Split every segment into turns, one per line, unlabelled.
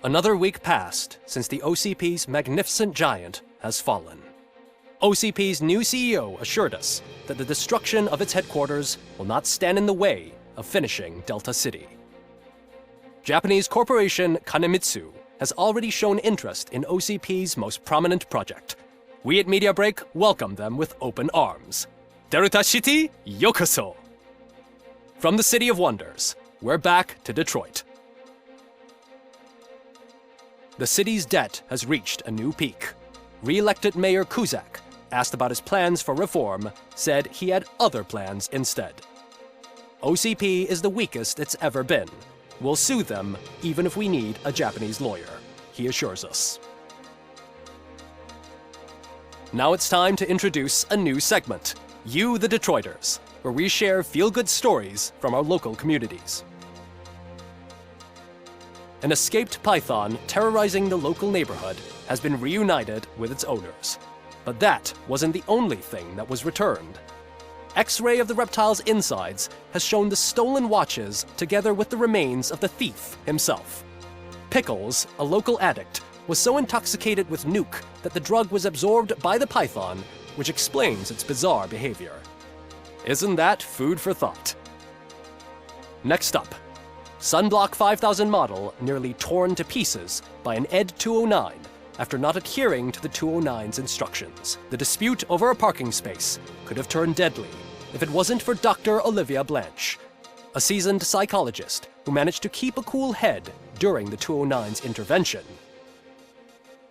Another week passed since the OCP's magnificent giant has fallen. OCP's new CEO assured us that the destruction of its headquarters will not stand in the way of finishing Delta City. Japanese corporation Kanemitsu has already shown interest in OCP's most prominent project. We at Media Break welcome them with open arms. Delta City, yokoso! From the City of Wonders, we're back to Detroit. The city's debt has reached a new peak. Re-elected Mayor Cusack, asked about his plans for reform, said he had other plans instead. OCP is the weakest it's ever been. We'll sue them even if we need a Japanese lawyer, he assures us. Now it's time to introduce a new segment, You the Detroiters, where we share feel-good stories from our local communities. An escaped python terrorizing the local neighborhood has been reunited with its owners. But that wasn't the only thing that was returned. X-ray of the reptile's insides has shown the stolen watches together with the remains of the thief himself. Pickles, a local addict, was so intoxicated with nuke that the drug was absorbed by the python, which explains its bizarre behavior. Isn't that food for thought? Next up, Sunblock 5000 model nearly torn to pieces by an ED 209 after not adhering to the 209's instructions. The dispute over a parking space could have turned deadly if it wasn't for Dr. Olivia Blanche, a seasoned psychologist who managed to keep a cool head during the 209's intervention.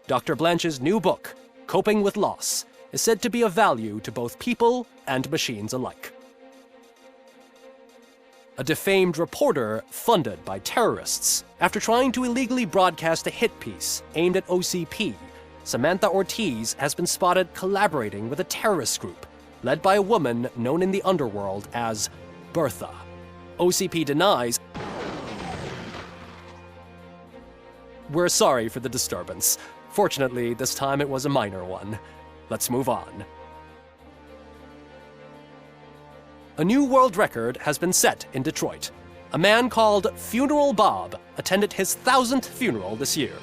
Dr. Blanche's new book, Coping with Loss, is said to be of value to both people and machines alike. A defamed reporter funded by terrorists. After trying to illegally broadcast a hit piece aimed at OCP, Samantha Ortiz has been spotted collaborating with a terrorist group led by a woman known in the underworld as Bertha. OCP denies. We're sorry for the disturbance. Fortunately, this time it was a minor one. Let's move on. A new world record has been set in Detroit. A man called Funeral Bob attended his 1000th funeral this year.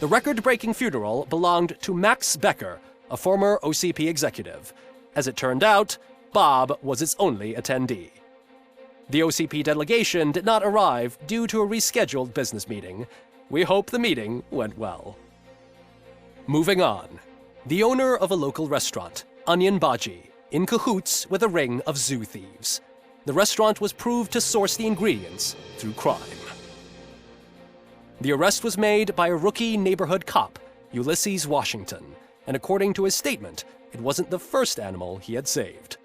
The record-breaking funeral belonged to Max Becker, a former OCP executive. As it turned out, Bob was its only attendee. The OCP delegation did not arrive due to a rescheduled business meeting. We hope the meeting went well. Moving on. The owner of a local restaurant, Onion Baji, in cahoots with a ring of zoo thieves. The restaurant was proved to source the ingredients through crime. The arrest was made by a rookie neighborhood cop, Ulysses Washington, and according to his statement, it wasn't the first animal he had saved.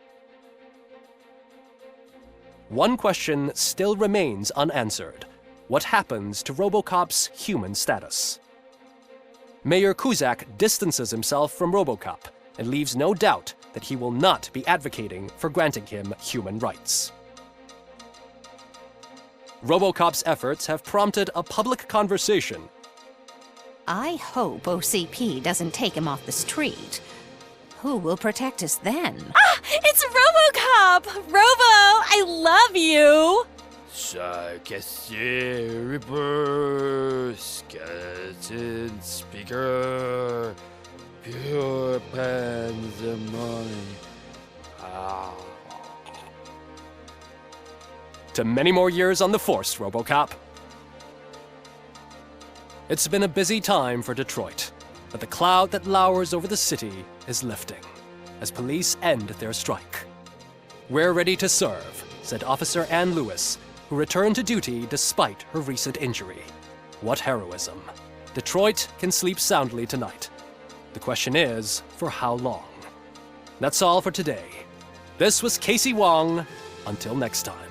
One question still remains unanswered. What happens to RoboCop's human status? Mayor Cusack distances himself from RoboCop and leaves no doubt that he will not be advocating for granting him human rights. RoboCop's efforts have prompted a public conversation.
I hope OCP doesn't take him off the street. Who will protect us then?
Ah! It's RoboCop! Robo, I love you!
Reaper, skeleton speaker, pure pandemonium.
To many more years on the force, RoboCop. It's been a busy time for Detroit, but the cloud that lowers over the city is lifting as police end their strike. We're ready to serve, said Officer Ann Lewis, who returned to duty despite her recent injury. What heroism. Detroit can sleep soundly tonight. The question is, for how long? That's all for today. This was Casey Wong. Until next time.